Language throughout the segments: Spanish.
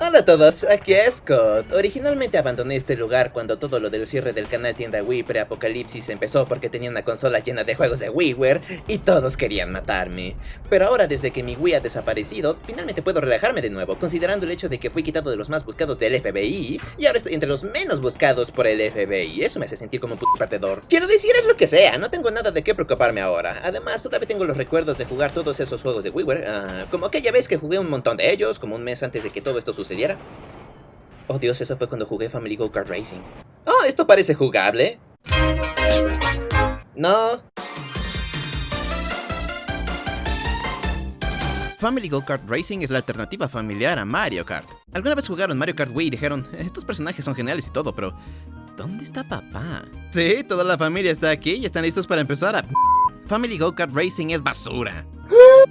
Hola a todos, aquí es Scott. Originalmente abandoné este lugar cuando todo lo del cierre del canal tienda Wii pre-apocalipsis empezó porque tenía una consola llena de juegos de WiiWare y todos querían matarme. Pero ahora desde que mi Wii ha desaparecido, finalmente puedo relajarme de nuevo, considerando el hecho de que fui quitado de los más buscados del FBI y ahora estoy entre los menos buscados por el FBI. Eso me hace sentir como un puto perdedor. Quiero decir, es lo que sea, no tengo nada de qué preocuparme ahora. Además, todavía tengo los recuerdos de jugar todos esos juegos de WiiWare, como aquella vez que jugué un montón de ellos, como un mes antes de que todo esto sucediera. Oh Dios, eso fue cuando jugué Family Go Kart Racing. Oh, esto parece jugable. No. Family Go Kart Racing es la alternativa familiar a Mario Kart. ¿Alguna vez jugaron Mario Kart Wii y dijeron, estos personajes son geniales y todo, pero ¿dónde está papá? Sí, toda la familia está aquí y están listos para empezar a... Family Go Kart Racing es basura.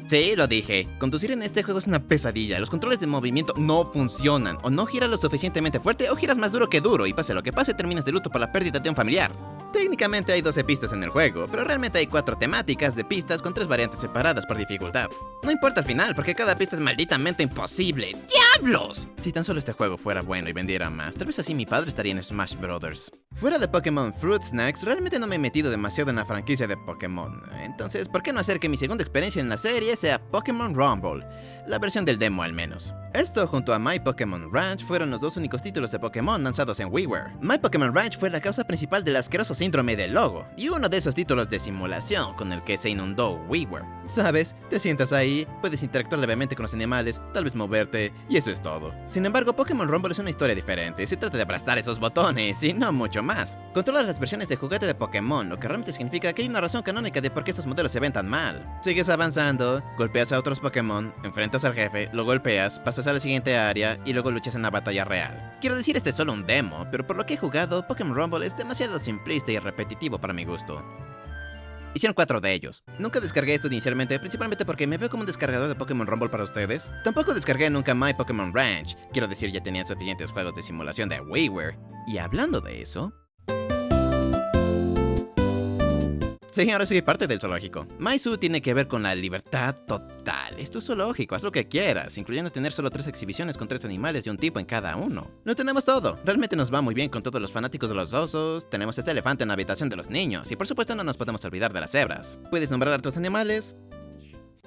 Sí, lo dije. Conducir en este juego es una pesadilla. Los controles de movimiento no funcionan. O no giras lo suficientemente fuerte o giras más duro que duro y pase lo que pase terminas de luto por la pérdida de un familiar. Técnicamente hay 12 pistas en el juego, pero realmente hay 4 temáticas de pistas con 3 variantes separadas por dificultad. No importa al final, porque cada pista es malditamente imposible. ¡Diablos! Si tan solo este juego fuera bueno y vendiera más, tal vez así mi padre estaría en Smash Brothers. Fuera de Pokémon Fruit Snacks, realmente no me he metido demasiado en la franquicia de Pokémon. Entonces, ¿por qué no hacer que mi segunda experiencia en la serie sea Pokémon Rumble? La versión del demo al menos. Esto junto a My Pokémon Ranch fueron los 2 únicos títulos de Pokémon lanzados en WiiWare. My Pokémon Ranch fue la causa principal del asqueroso síndrome del logo, y uno de esos títulos de simulación con el que se inundó WiiWare. ¿Sabes? Te sientas ahí, puedes interactuar levemente con los animales, tal vez moverte, y eso es todo. Sin embargo, Pokémon Rumble es una historia diferente, se trata de aplastar esos botones y no mucho más. Controlas las versiones de juguete de Pokémon, lo que realmente significa que hay una razón canónica de por qué estos modelos se ven tan mal. Sigues avanzando, golpeas a otros Pokémon, enfrentas al jefe, lo golpeas, pasas a la siguiente área y luego luchas en una batalla real. Quiero decir, este es solo un demo, pero por lo que he jugado, Pokémon Rumble es demasiado simplista y repetitivo para mi gusto. Hicieron 4 de ellos. Nunca descargué esto inicialmente, principalmente porque me veo como un descargador de Pokémon Rumble para ustedes. Tampoco descargué nunca My Pokémon Ranch. Quiero decir, ya tenía suficientes juegos de simulación de WiiWare. Y hablando de eso... Sí, ahora soy parte del zoológico. Maizu tiene que ver con la libertad total. Esto es zoológico, haz lo que quieras, incluyendo tener solo 3 exhibiciones con 3 animales de un tipo en cada uno. Lo tenemos todo. Realmente nos va muy bien con todos los fanáticos de los osos. Tenemos este elefante en la habitación de los niños. Y por supuesto no nos podemos olvidar de las cebras. ¿Puedes nombrar a tus animales?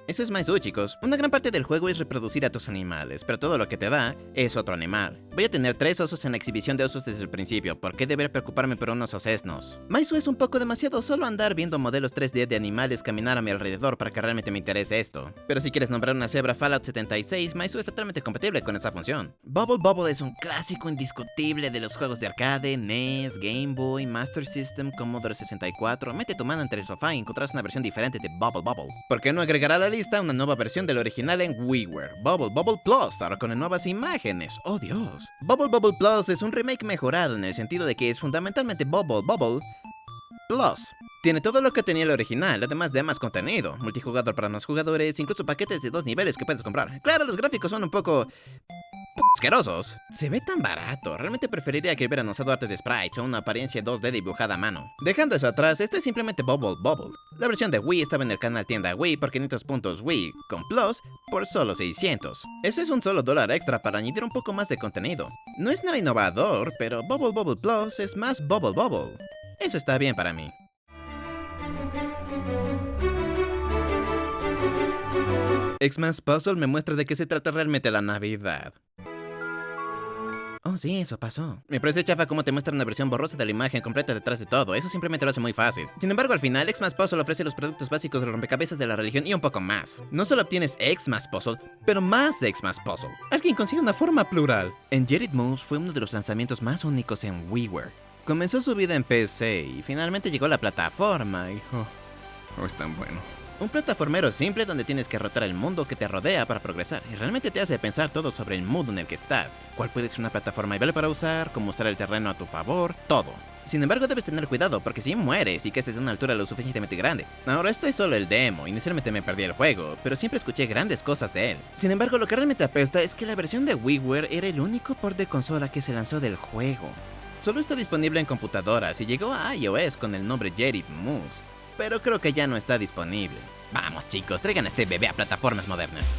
Eso es Maizu, chicos. Una gran parte del juego es reproducir a tus animales, pero todo lo que te da es otro animal. Voy a tener 3 osos en la exhibición de osos desde el principio, ¿por qué deber preocuparme por unos osesnos? Maizu es un poco demasiado solo andar viendo modelos 3D de animales caminar a mi alrededor para que realmente me interese esto. Pero si quieres nombrar una cebra Fallout 76, Maizu es totalmente compatible con esa función. Bubble Bobble es un clásico indiscutible de los juegos de arcade, NES, Game Boy, Master System, Commodore 64. Mete tu mano entre el sofá y encontrarás una versión diferente de Bubble Bobble. ¿Por qué no agregar a la lista una nueva versión del original en WiiWare? Bubble Bobble Plus, ahora con nuevas imágenes. ¡Oh Dios! Bubble Bobble Plus es un remake mejorado en el sentido de que es fundamentalmente Bubble Bobble Plus. Tiene todo lo que tenía el original, además de más contenido, multijugador para más jugadores, incluso paquetes de 2 niveles que puedes comprar. Claro, los gráficos son un poco asquerosos. Se ve tan barato, realmente preferiría que hubieran usado arte de sprites o una apariencia 2D dibujada a mano. Dejando eso atrás, esto es simplemente Bubble Bobble. La versión de Wii estaba en el canal tienda Wii por 500 puntos Wii con Plus por solo 600. Eso es un solo dólar extra para añadir un poco más de contenido. No es nada innovador, pero Bubble Bobble Plus es más Bubble Bobble. Eso está bien para mí. Xmas Puzzle me muestra de qué se trata realmente la Navidad. Oh sí, eso pasó. Me parece chafa cómo te muestra una versión borrosa de la imagen completa detrás de todo, eso simplemente lo hace muy fácil. Sin embargo, al final, Xmas Puzzle ofrece los productos básicos del rompecabezas de la religión y un poco más. No solo obtienes Xmas Puzzle, pero más Xmas Puzzle. Alguien consigue una forma plural. En Jet It Moves fue uno de los lanzamientos más únicos en WiiWare. Comenzó su vida en PC y finalmente llegó a la plataforma y... Oh, es tan bueno. Un plataformero simple donde tienes que rotar el mundo que te rodea para progresar y realmente te hace pensar todo sobre el mundo en el que estás, cuál puede ser una plataforma ideal para usar, cómo usar el terreno a tu favor, todo. Sin embargo, debes tener cuidado porque si mueres y que estés de una altura lo suficientemente grande. Ahora esto es solo el demo, inicialmente me perdí el juego, pero siempre escuché grandes cosas de él. Sin embargo, lo que realmente apesta es que la versión de WiiWare era el único port de consola que se lanzó del juego. Solo está disponible en computadoras y llegó a iOS con el nombre Jet It Moves, pero creo que ya no está disponible. Vamos chicos, traigan a este bebé a plataformas modernas.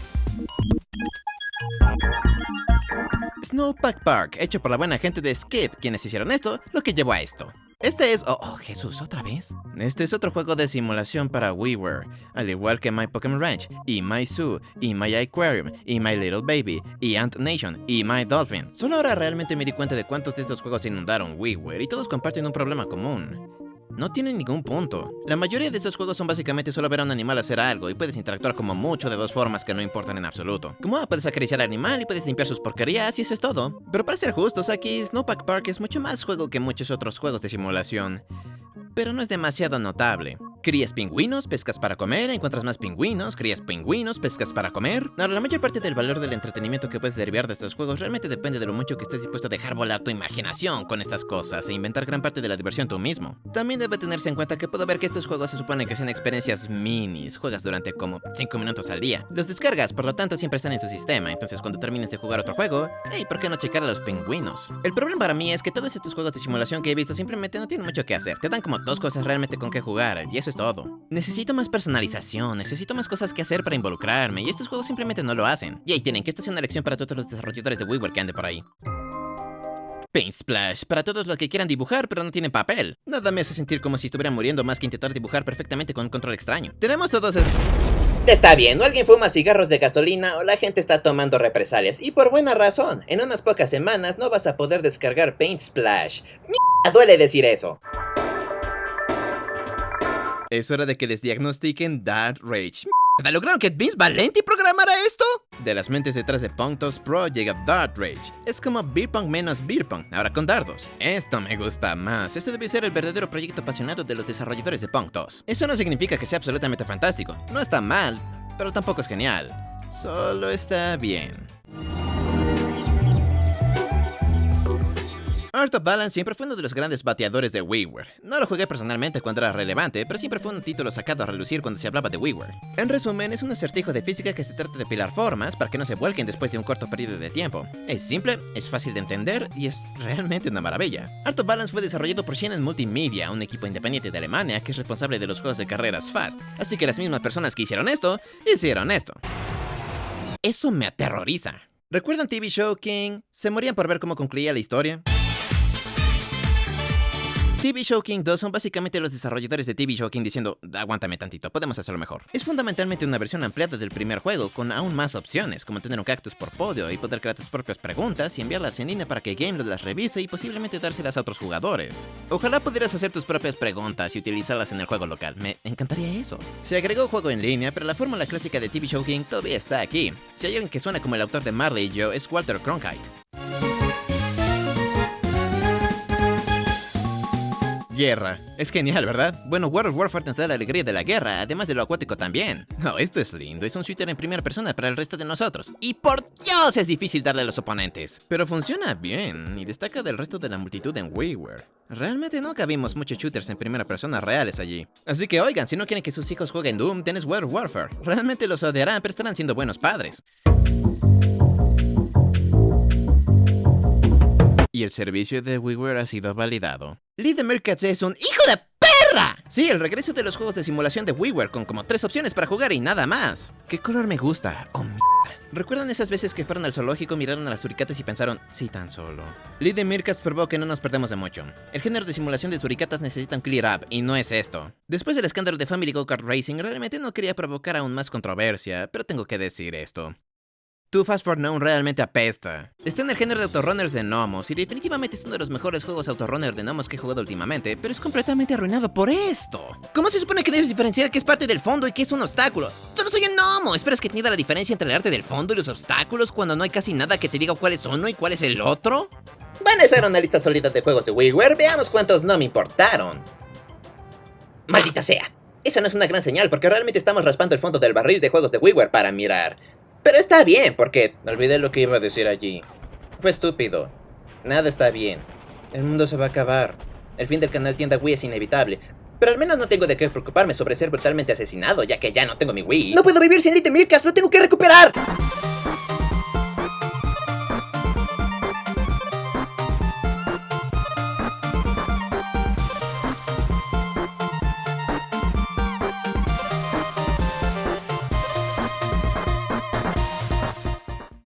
Snowpack Park, hecho por la buena gente de Skip, quienes hicieron esto, lo que llevó a esto. Este es... Oh, Jesús, ¿otra vez? Este es otro juego de simulación para WiiWare, al igual que My Pokémon Ranch, y My Zoo, y My Aquarium, y My Little Baby, y Ant Nation, y My Dolphin. Solo ahora realmente me di cuenta de cuántos de estos juegos inundaron WiiWare, y todos comparten un problema común. No tienen ningún punto. La mayoría de estos juegos son básicamente solo ver a un animal hacer algo y puedes interactuar como mucho de dos formas que no importan en absoluto. Como puedes acariciar al animal y puedes limpiar sus porquerías y eso es todo. Pero para ser justos, aquí Snowpack Park es mucho más juego que muchos otros juegos de simulación. Pero no es demasiado notable. Crías pingüinos, pescas para comer, encuentras más pingüinos, crías pingüinos, pescas para comer. Ahora, la mayor parte del valor del entretenimiento que puedes derivar de estos juegos realmente depende de lo mucho que estés dispuesto a dejar volar tu imaginación con estas cosas e inventar gran parte de la diversión tú mismo. También debe tenerse en cuenta que puedo ver que estos juegos se supone que sean experiencias minis, juegas durante como 5 minutos al día. Los descargas, por lo tanto, siempre están en tu sistema, entonces cuando termines de jugar otro juego, hey, ¿por qué no checar a los pingüinos? El problema para mí es que todos estos juegos de simulación que he visto simplemente no tienen mucho que hacer, te dan como dos cosas realmente con que jugar, y eso es todo. Necesito más personalización, necesito más cosas que hacer para involucrarme, y estos juegos simplemente no lo hacen. Y ahí tienen, que esto sea una lección para todos los desarrolladores de WiiWare que ande por ahí. Paint Splash, para todos los que quieran dibujar pero no tienen papel. Nada me hace sentir como si estuviera muriendo más que intentar dibujar perfectamente con un control extraño. Tenemos todos Está bien, o alguien fuma cigarros de gasolina o la gente está tomando represalias, y por buena razón. En unas pocas semanas no vas a poder descargar Paint Splash. ¡Mierda! Duele decir eso. Es hora de que les diagnostiquen Dart Rage. ¿Mierda? ¿Lograron que Vince Valenti programara esto? De las mentes detrás de Pong Pro llega Dart Rage. Es como Beer Pong menos Beer Pong, ahora con dardos. Esto me gusta más. Este debe ser el verdadero proyecto apasionado de los desarrolladores de Pong. Eso no significa que sea absolutamente fantástico. No está mal, pero tampoco es genial. Solo está bien. Art of Balance siempre fue uno de los grandes bateadores de WiiWare. No lo jugué personalmente cuando era relevante, pero siempre fue un título sacado a relucir cuando se hablaba de WiiWare. En resumen, es un acertijo de física que se trata de apilar formas para que no se vuelquen después de un corto periodo de tiempo. Es simple, es fácil de entender y es realmente una maravilla. Art of Balance fue desarrollado por Shannon Multimedia, un equipo independiente de Alemania que es responsable de los juegos de carreras Fast. Así que las mismas personas que hicieron esto. Eso me aterroriza. ¿Recuerdan TV Show King? ¿Se morían por ver cómo concluía la historia? TV Show King 2 son básicamente los desarrolladores de TV Show King diciendo, aguántame tantito, podemos hacerlo mejor. Es fundamentalmente una versión ampliada del primer juego, con aún más opciones, como tener un cactus por podio y poder crear tus propias preguntas y enviarlas en línea para que Game las revise y posiblemente dárselas a otros jugadores. Ojalá pudieras hacer tus propias preguntas y utilizarlas en el juego local, me encantaría eso. Se agregó juego en línea, pero la fórmula clásica de TV Show King todavía está aquí. Si hay alguien que suena como el autor de Marley y Yo, es Walter Cronkite. Guerra. Es genial, ¿verdad? Bueno, World of Warfare nos da la alegría de la guerra, además de lo acuático también. No, esto es lindo, es un shooter en primera persona para el resto de nosotros. Y por Dios es difícil darle a los oponentes. Pero funciona bien, y destaca del resto de la multitud en WiiWare. Realmente nunca vimos muchos shooters en primera persona reales allí. Así que oigan, si no quieren que sus hijos jueguen Doom, tenés World of Warfare. Realmente los odiarán, pero estarán siendo buenos padres. Y el servicio de WiiWare ha sido validado. Little Meerkats es un hijo de perra. Sí, el regreso de los juegos de simulación de WiiWare con como 3 opciones para jugar y nada más. ¿Qué color me gusta? Oh, mierda. ¿Recuerdan esas veces que fueron al zoológico, miraron a las suricatas y pensaron, sí, tan solo? Little Meerkats probó que no nos perdemos de mucho. El género de simulación de suricatas necesita un clear up, y no es esto. Después del escándalo de Family Go-Kart Racing, realmente no quería provocar aún más controversia, pero tengo que decir esto. Too Fast for Known realmente apesta. Está en el género de autorrunners de gnomos y definitivamente es uno de los mejores juegos autorunner de gnomos que he jugado últimamente, pero es completamente arruinado por esto. ¿Cómo se supone que debes diferenciar qué es parte del fondo y qué es un obstáculo? ¡Solo soy un gnomo! ¿Esperas que entienda la diferencia entre el arte del fondo y los obstáculos cuando no hay casi nada que te diga cuál es uno y cuál es el otro? Van a ser una lista sólida de juegos de WiiWare, veamos cuántos no me importaron. ¡Maldita sea! Esa no es una gran señal porque realmente estamos raspando el fondo del barril de juegos de WiiWare para mirar. Pero está bien, porque olvidé lo que iba a decir allí. Fue estúpido. Nada está bien. El mundo se va a acabar. El fin del canal Tienda Wii es inevitable. Pero al menos no tengo de qué preocuparme sobre ser brutalmente asesinado, ya que ya no tengo mi Wii. ¡No puedo vivir sin Little Meerkats! ¡Lo tengo que recuperar!